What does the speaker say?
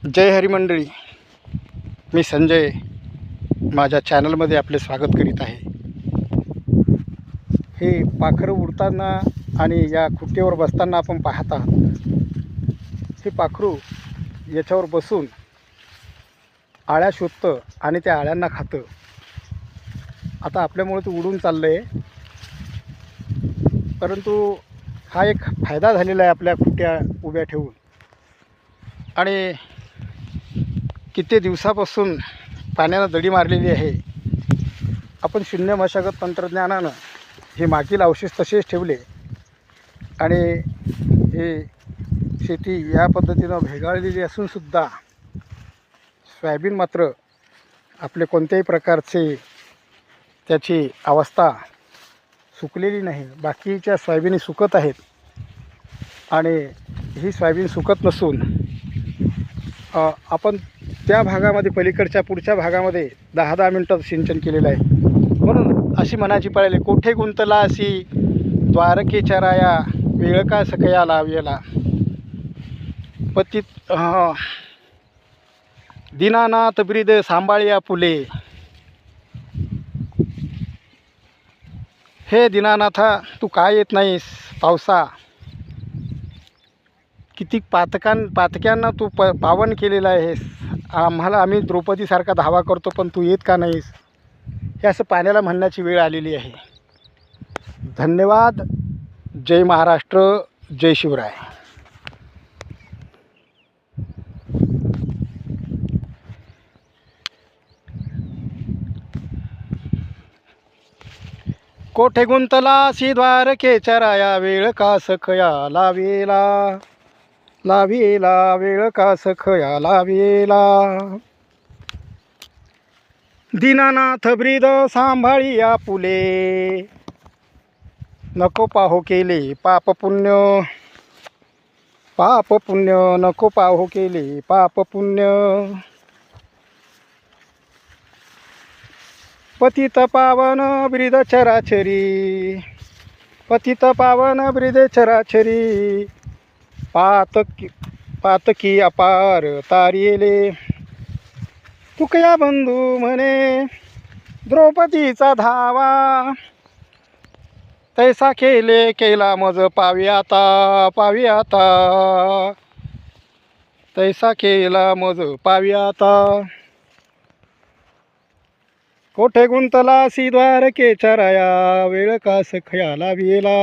जय हरी मंडळी, मी संजय माझ्या चॅनलमध्ये आपले स्वागत करीत आहे। हे पाखरं उडताना आणि या खुट्टीवर बसताना आपण पाहत आहात। हे पाखरू याच्यावर बसून आळ्या शोधतं आणि त्या आळ्यांना खातं। आता आपल्यामुळे ते उडून चाललं आहे, परंतु हा एक फायदा झालेला आहे आपल्या खुट्ट्या उभ्या ठेवून। आणि किती दिवसापासून पाण्यानं दडी मारलेली आहे। आपण शून्य मशागत तंत्रज्ञानानं हे मागील अवशेष तसेच ठेवले आणि हे शेती या पद्धतीनं भेगाळलेली असूनसुद्धा सोयाबीन मात्र आपले कोणत्याही प्रकारचे त्याची अवस्था सुकलेली नाही। बाकीच्या सोयाबीन सुकत आहेत आणि ही सोयाबीन सुकत नसून आपण त्या भागामध्ये पलीकडच्या पुढच्या भागामध्ये 10-10 मिनटं सिंचन केलेलं आहे। म्हणून अशी म्हणायची पळाली, कोठे गुंतला अशी द्वारकेच्या राया, वेळ का सकया लावेला। पतित दीनानाथ ब्रीद सांभाळिया फुले। हे दीनानाथा, तू काय येत नाहीस पावसा। किती पातक्यांना तू पावन केलेलं आहेस। आम्ही द्रौपदीसारखा धावा करतो, पण तू येत का नाहीस। हे असं पाण्याला म्हणण्याची वेळ आलेली आहे। धन्यवाद। जय महाराष्ट्र, जय शिवराय। कोठे गुंतला सी द्वारकेच्या राया, वेळ का सखया लावेला लावेला, वेळ का सखया लावेला। दीनानाथ ब्रीद सांभाळिया फुले, नको पाहो केले पाप पुण्य, पाप पुण्य नको पाहो केले पाप पुण्य। पतित पावन ब्रीद चराचरी, पतित पावन ब्रीद चराचरी। पातकी अपार तारिले, तुकया बंधू म्हणे द्रौपदीचा धावा। तैसा केला मज पावी आता, तैसा केला मज पावी आता। कोठे गुंतला सी द्वारकेच्या राया, वेळ का सखया लावेला।